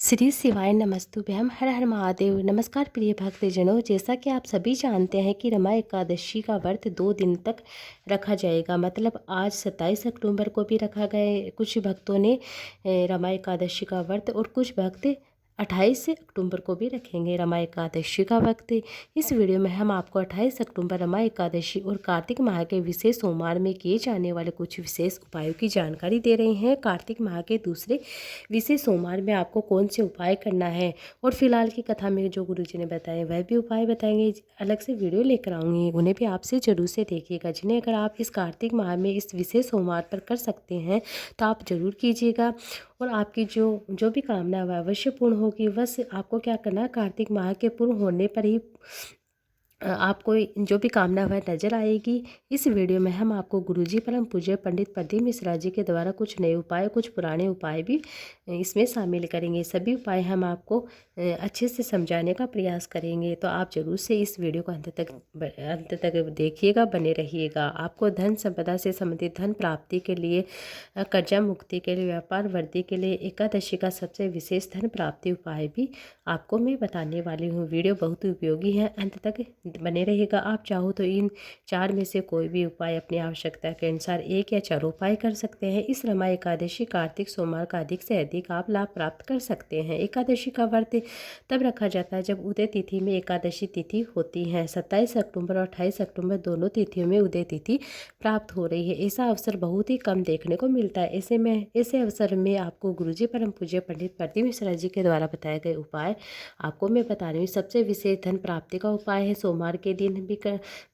श्री शिवाय नमस्तुभ्यम हर हर महादेव। नमस्कार प्रिय भक्तजनों, जैसा कि आप सभी जानते हैं कि रमा एकादशी का व्रत 2 दिन तक रखा जाएगा। मतलब आज 27 अक्टूबर को भी रखा गया कुछ भक्तों ने रमा एकादशी का व्रत, और कुछ भक्त 28 अक्टूबर को भी रखेंगे रमा एकादशी का वक्त। इस वीडियो में हम आपको 28 अक्टूबर रमा एकादशी और कार्तिक माह के विशेष सोमवार में किए जाने वाले कुछ विशेष उपायों की जानकारी दे रहे हैं। कार्तिक माह के दूसरे विशेष सोमवार में आपको कौन से उपाय करना है, और फिलहाल की कथा में जो गुरुजी ने बताए वह भी उपाय बताएंगे। अलग से वीडियो लेकर आऊँगी, उन्हें भी आपसे जरूर से देखिएगा। जिन्हें अगर आप इस कार्तिक माह में इस विशेष सोमवार पर कर सकते हैं तो आप जरूर कीजिएगा, और आपकी जो भी कामना है वह अवश्य पूर्ण होगी। बस आपको क्या करना है, कार्तिक माह के पूर्ण होने पर ही आपको जो भी कामना वह नजर आएगी। इस वीडियो में हम आपको गुरुजी परम पूज्य पंडित प्रदीप मिश्रा जी के द्वारा कुछ नए उपाय, कुछ पुराने उपाय भी इसमें शामिल करेंगे। सभी उपाय हम आपको अच्छे से समझाने का प्रयास करेंगे, तो आप जरूर से इस वीडियो को अंत तक देखिएगा, बने रहिएगा। आपको धन संपदा से संबंधित धन प्राप्ति के लिए, कर्जा मुक्ति के लिए, व्यापार वृद्धि के लिए एकादशी का सबसे विशेष धन प्राप्ति उपाय भी आपको मैं बताने वाली हूँ। वीडियो बहुत उपयोगी है, अंत तक बने रहेगा। आप चाहो तो इन 4 में से कोई भी उपाय अपनी आवश्यकता के अनुसार 1 या 4 उपाय कर सकते हैं। इस रमा एकादशी कार्तिक सोमवार का अधिक से अधिक आप लाभ प्राप्त कर सकते हैं। एकादशी का व्रत तब रखा जाता है जब उदय तिथि में एकादशी तिथि होती है। 27 अक्टूबर और 28 अक्टूबर दोनों तिथियों में उदय तिथि प्राप्त हो रही है। ऐसा अवसर बहुत ही कम देखने को मिलता है। ऐसे अवसर में आपको गुरुजी परम पूज्य पंडित प्रदीप मिश्रा जी के द्वारा बताए गए उपाय आपको मैं बता रही हूँ। सबसे विशेष धन प्राप्ति का उपाय है। सोमवार के दिन भी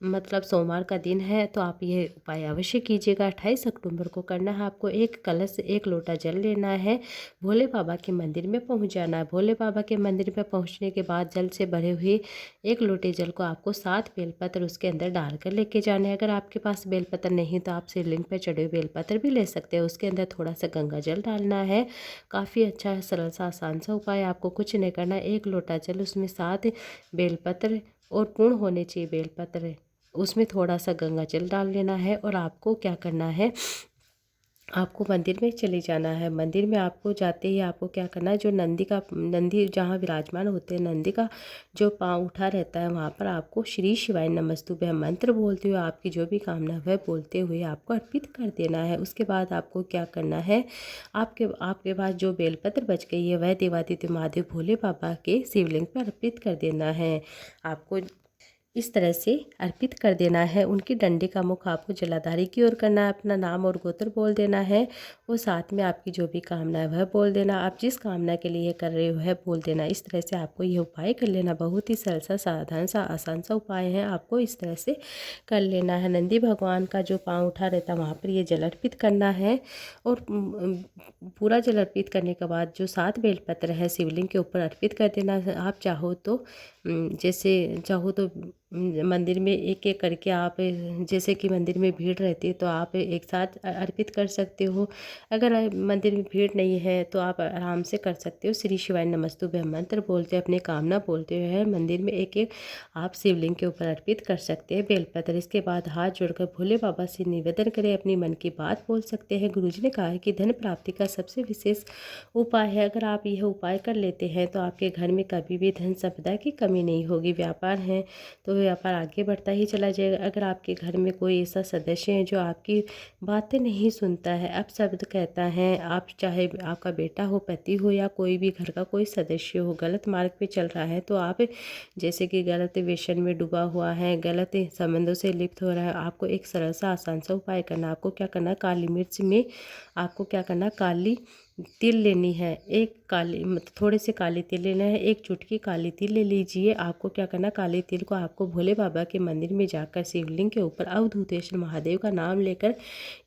मतलब सोमवार का दिन है तो आप ये उपाय अवश्य कीजिएगा। 28 अक्टूबर को करना है आपको। 1 कलश 1 लोटा जल लेना है, भोले बाबा के मंदिर में पहुंच जाना है। भोले बाबा के मंदिर में पहुंचने के बाद जल से भरे हुए 1 लोटे जल को आपको 7 बेलपत्र उसके अंदर डालकर लेके जाना है। अगर आपके पास बेलपत्र नहीं तो आप शिवलिंग पर चढ़े हुए बेलपत्र भी ले सकते हैं। उसके अंदर थोड़ा सा गंगा जल डालना है। काफ़ी अच्छा सरल सा आसान सा उपाय, आपको कुछ नहीं करना। 1 लोटा जल, उसमें 7 बेलपत्र और पूर्ण होने चाहिए बेलपत्र, उसमें थोड़ा सा गंगा जल डाल लेना है। और आपको क्या करना है, आपको मंदिर में चले जाना है। मंदिर में आपको जाते ही आपको क्या करना है, जो नंदी जहाँ विराजमान होते हैं, नंदी का जो पाँव उठा रहता है वहाँ पर आपको श्री शिवाय नमस्तुभ्यं मंत्र बोलते हुए आपकी जो भी कामना है बोलते हुए आपको अर्पित कर देना है। उसके बाद आपको क्या करना है, आपके पास जो बेलपत्र बच गई है वह देवादित्य महादेव भोले बाबा के शिवलिंग पर अर्पित कर देना है। आपको इस तरह से अर्पित कर देना है। उनकी डंडी का मुख आपको जलाधारी की ओर करना है। अपना नाम और गोत्र बोल देना है, और साथ में आपकी जो भी कामना है वह बोल देना। आप जिस कामना के लिए कर रहे हो वह बोल देना। इस तरह से आपको यह उपाय कर लेना। बहुत ही सरल सा, साधारण सा, आसान सा उपाय है। आपको इस तरह से कर लेना है। नंदी भगवान का जो पाँव उठा रहता है वहाँ पर ये जल अर्पित करना है, और पूरा जल अर्पित करने के बाद जो 7 बेलपत्र है शिवलिंग के ऊपर अर्पित कर देना। आप चाहो तो मंदिर में एक एक करके आप, जैसे कि मंदिर में भीड़ रहती है तो आप एक साथ अर्पित कर सकते हो। अगर मंदिर में भीड़ नहीं है तो आप आराम से कर सकते हो। श्री शिवाय नमस्तुभ्यं मंत्र बोलते अपनी कामना बोलते हुए मंदिर में एक एक आप शिवलिंग के ऊपर अर्पित कर सकते हैं बेलपत्र। इसके बाद हाथ जोड़कर भोले बाबा से निवेदन करें, अपनी मन की बात बोल सकते हैं। गुरुजी ने कहा है कि धन प्राप्ति का सबसे विशेष उपाय है। अगर आप यह उपाय कर लेते हैं तो आपके घर में कभी भी धन संपदा की कमी नहीं होगी। व्यापार है तो व्यापार आगे बढ़ता ही चला जाएगा। अगर आपके घर में कोई ऐसा सदस्य है जो आपकी बातें नहीं सुनता है, अपशब्द कहता है, आप चाहे आपका बेटा हो, पति हो, या कोई भी घर का कोई सदस्य हो, गलत मार्ग पे चल रहा है, तो आप जैसे कि गलत व्यसन में डूबा हुआ है, गलत संबंधों से लिप्त हो रहा है, आपको एक सरल सा आसान सा उपाय करना। आपको क्या करना, काली मिर्च में आपको क्या करना, काली तिल लेनी है। एक काली मतलब थोड़े से काली तिल लेना है, 1 चुटकी काली तिल ले लीजिए। आपको क्या करना, काली तिल को आपको भोले बाबा के मंदिर में जाकर शिवलिंग के ऊपर अवधूतेश्वर महादेव का नाम लेकर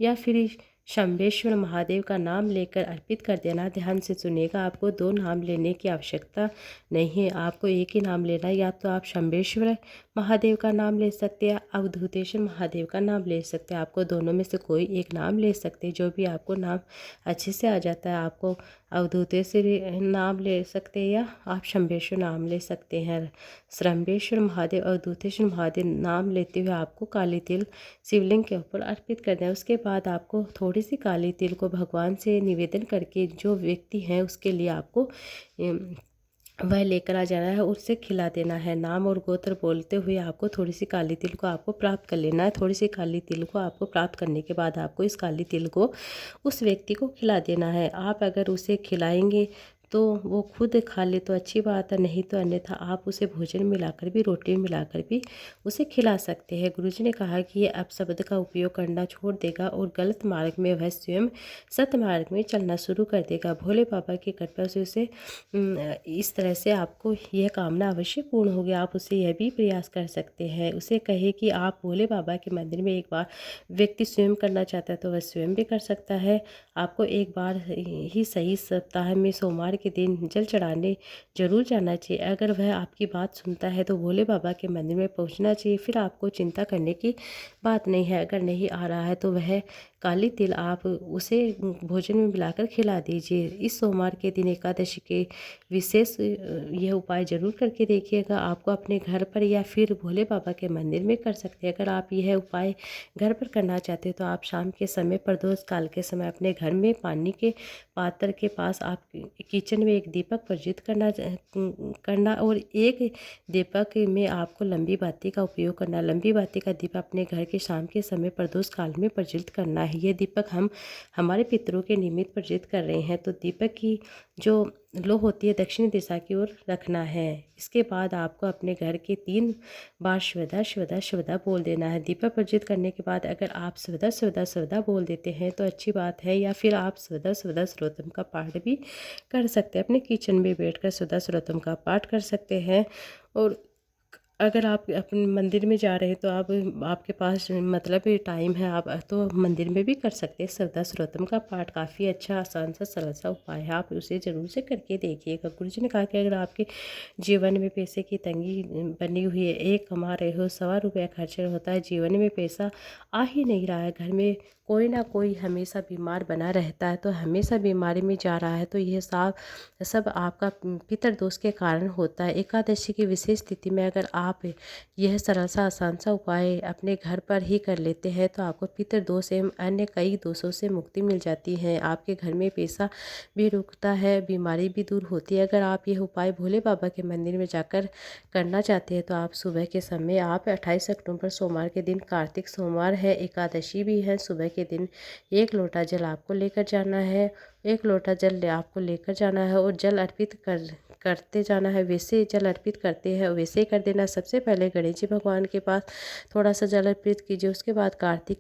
या फिर शंभेश्वर महादेव का नाम लेकर अर्पित कर देना। ध्यान से सुनिएगा, आपको 2 नाम लेने की आवश्यकता नहीं है, आपको एक ही नाम लेना है। या तो आप शंभेश्वर महादेव का नाम ले सकते हैं, अवधूतेश्वर महादेव का नाम ले सकते हैं। आपको दोनों में से कोई एक नाम ले सकते हैं, जो भी आपको नाम अच्छे से आ जाता है। आपको अवधूतेश्वर नाम ले सकते हैं या आप शंभेश्वर नाम ले सकते हैं। श्रम्भेश्वर महादेव, अवधूतेश्वर महादेव नाम लेते हुए आपको काली तिल शिवलिंग के ऊपर अर्पित करना है। उसके बाद आपको थोड़ी सी काली तिल को भगवान से निवेदन करके जो व्यक्ति है उसके लिए आपको वह लेकर आ जाना है, उससे खिला देना है। नाम और गोत्र बोलते हुए आपको थोड़ी सी काली तिल को आपको प्राप्त कर लेना है। थोड़ी सी काली तिल को आपको प्राप्त करने के बाद आपको इस काली तिल को उस व्यक्ति को खिला देना है। आप अगर उसे खिलाएंगे तो वो खुद खा ले तो अच्छी बात है, नहीं तो अन्यथा आप उसे भोजन मिलाकर भी, रोटी मिलाकर भी उसे खिला सकते हैं। गुरुजी ने कहा कि ये अपशब्द का उपयोग करना छोड़ देगा और गलत मार्ग में वह स्वयं सत्य मार्ग में चलना शुरू कर देगा। भोले बाबा की कृपा से उसे इस तरह से आपको यह कामना अवश्य पूर्ण होगी। आप उसे यह भी प्रयास कर सकते हैं, उसे कहे कि आप भोले बाबा के मंदिर में एक बार व्यक्ति स्वयं करना चाहता है तो वह स्वयं भी कर सकता है। आपको एक बार ही सही सप्ताह में सोमवार के दिन जल चढ़ाने जरूर जाना चाहिए। अगर वह आपकी बात सुनता है तो भोले बाबा के मंदिर में पहुंचना चाहिए, फिर आपको चिंता करने की बात नहीं है। अगर नहीं आ रहा है तो वह काली तिल आप उसे भोजन में मिलाकर खिला दीजिए। इस सोमवार के दिन एकादशी के विशेष यह उपाय जरूर करके देखिएगा। आपको अपने घर पर या फिर भोले बाबा के मंदिर में कर सकते हैं। अगर आप यह उपाय घर पर करना चाहते हैं तो आप शाम के समय प्रदोष काल के समय अपने घर में पानी के पात्र के पास आप किचन में एक दीपक प्रज्वलित करना और एक दीपक में आपको लंबी बाती का उपयोग करना। लंबी बाती का दीपक अपने घर के शाम के समय प्रदोष काल में प्रज्वलित करना है। ये दीपक हम हमारे पितरों के निमित्त प्रज्वलित कर रहे हैं, तो दीपक की जो लो होती है दक्षिण दिशा की ओर रखना है। इसके बाद आपको अपने घर के 3 बार शिवदा शिवदा शिवदा बोल देना है। दीपक प्रज्वलित करने के बाद अगर आप शिवदा शिवदा शिवदा बोल देते हैं तो अच्छी बात है, या फिर आप शिवदा शिवदा सर्वोत्तम का पाठ भी कर सकते हैं। अपने किचन में बैठकर शिवदा सर्वोत्तम का पाठ कर सकते हैं। और अगर आप अपने मंदिर में जा रहे हैं तो आप आपके पास मतलब टाइम है, आप तो मंदिर में भी कर सकते हैं। शिवदा सर्वोत्तम का पाठ काफ़ी अच्छा आसान सा सरल सा उपाय है, आप उसे ज़रूर से करके देखिएगा। गुरुजी ने कहा कि अगर आपके जीवन में पैसे की तंगी बनी हुई है, एक कमा रहे हो, ₹1.25 खर्च होता है, जीवन में पैसा आ ही नहीं रहा है, घर में कोई ना कोई हमेशा बीमार बना रहता है, तो हमेशा बीमारी में जा रहा है, तो यह सब आपका पितर दोष के कारण होता है। एकादशी की विशेष तिथि में अगर आप यह सरल सा आसान सा उपाय अपने घर पर ही कर लेते हैं तो आपको पितर दोष एवं अन्य कई दोषों से मुक्ति मिल जाती है। आपके घर में पैसा भी रुकता है, बीमारी भी दूर होती है। अगर आप यह उपाय भोले बाबा के मंदिर में जाकर करना चाहते हैं तो आप सुबह के समय, आप 28 अक्टूबर सोमवार के दिन, कार्तिक सोमवार है, एकादशी भी है, सुबह के दिन 1 लोटा जल आपको लेकर जाना है। 1 लोटा जल आपको लेकर जाना है और जल अर्पित करते जाना है। वैसे जल अर्पित करते हैं वैसे ही कर देना। सबसे पहले गणेश जी भगवान के पास थोड़ा सा जल अर्पित कीजिए, उसके बाद कार्तिक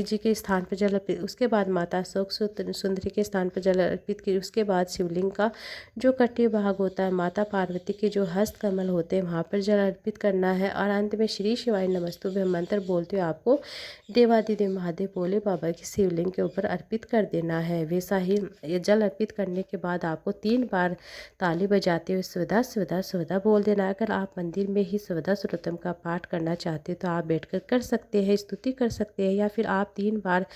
जी के स्थान पर जल अर्पित, उसके बाद माता शोक सुंदरी के स्थान पर जल अर्पित कीजिए। उसके बाद शिवलिंग का जो कटी भाग होता है, माता पार्वती के जो हस्त कमल होते हैं, वहाँ पर जल अर्पित करना है। और अंत में श्री शिवाय नमस्तुभ्यं मंत्र बोलते हुए आपको देवादिदेव महादेव भोले बाबा की शिवलिंग के ऊपर अर्पित कर देना है। वैसा ही ये जल अर्पित करने के बाद आपको 3 बार ताली बजाते हुए शिवदा शिवदा शिवदा बोल देना है। अगर आप मंदिर में ही शिवदा सर्वोत्तम का पाठ करना चाहते हैं तो आप बैठकर कर सकते हैं, स्तुति कर सकते हैं, या फिर आप 3 बार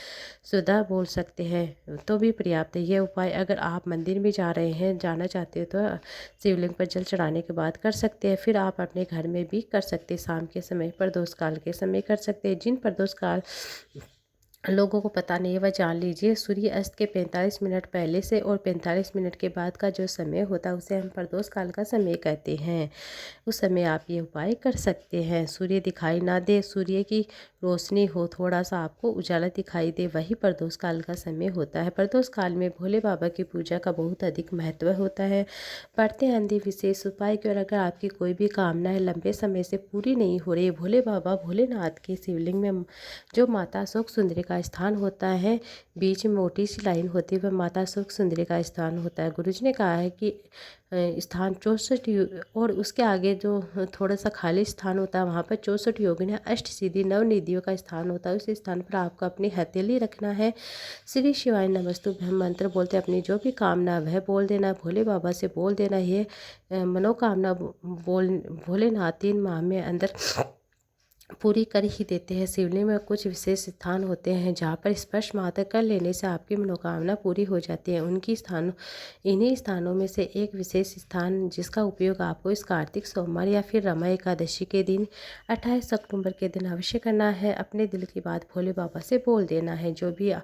शिवदा बोल सकते हैं तो भी पर्याप्त है। ये उपाय अगर आप मंदिर में जा रहे हैं, जाना चाहते हैं तो शिवलिंग पर जल चढ़ाने के बाद कर सकते हैं। फिर आप अपने घर में भी कर सकते हैं, शाम के समय, प्रदोष काल के समय कर सकते हैं। जिन प्रदोष काल लोगों को पता नहीं है वह जान लीजिए। सूर्य अस्त के 45 मिनट पहले से और 45 मिनट के बाद का जो समय होता है उसे हम प्रदोष काल का समय कहते हैं। उस समय आप ये उपाय कर सकते हैं। सूर्य दिखाई ना दे, सूर्य की रोशनी हो, थोड़ा सा आपको उजाला दिखाई दे, वही प्रदोष काल का समय होता है। प्रदोष काल में भोले बाबा की पूजा का बहुत अधिक महत्व होता है। बढ़ते हैं अंधे विशेष उपाय की ओर। अगर आपकी कोई भी कामना है लंबे समय से पूरी नहीं हो रही, भोले बाबा भोलेनाथ के शिवलिंग में जो माता शोक सुंदरी का स्थान होता है, बीच में मोटी सी लाइन होती है, वह माता सुख सुंदरी का स्थान होता है। गुरुजी ने कहा है कि स्थान 64 और उसके आगे जो थोड़ा सा खाली स्थान होता है वहाँ पर 64 योगिनी अष्ट सिद्धि नव निधियों का स्थान होता है। उस स्थान पर आपको अपनी हथेली रखना है। श्री शिवाय नमस्तुभ्यम मंत्र बोलते अपनी जो भी कामना वह बोल देना, भोले बाबा से बोल देना, ये मनोकामना बोल भोलेनाथ 3 माह में अंदर पूरी कर ही देते हैं। शिवलिंग में कुछ विशेष स्थान होते हैं जहाँ पर स्पर्श मात्र कर लेने से आपकी मनोकामना पूरी हो जाती है। इन्हीं स्थानों में से एक विशेष स्थान जिसका उपयोग आपको इस कार्तिक सोमवार या फिर रमा एकादशी के दिन 28 अक्टूबर के दिन अवश्य करना है। अपने दिल की बात भोले बाबा से बोल देना है। जो भी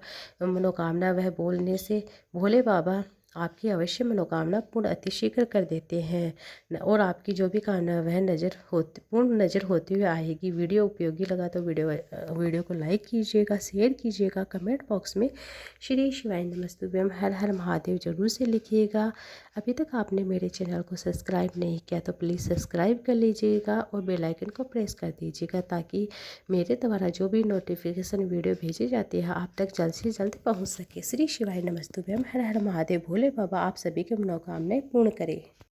मनोकामना वह बोलने से भोले बाबा आपकी अवश्य मनोकामना पूर्ण अतिशीघ्र कर देते हैं और आपकी जो भी कामना वह पूर्ण नज़र होती हुई आएगी। वीडियो उपयोगी लगा तो वीडियो को लाइक कीजिएगा, शेयर कीजिएगा, कमेंट बॉक्स में श्री शिवाय नमस्तुभ्यम हर हर महादेव जरूर से लिखिएगा। अभी तक आपने मेरे चैनल को सब्सक्राइब नहीं किया तो प्लीज़ सब्सक्राइब कर लीजिएगा और बेल आइकन को प्रेस कर दीजिएगा ताकि मेरे द्वारा जो भी नोटिफिकेशन वीडियो भेजी जाती है आप तक जल्द से जल्द पहुंच सके। श्री शिवाय नमस्तुभ्यम हर हर महादेव। भोले बाबा आप सभी की मनोकामनाएं पूर्ण करें।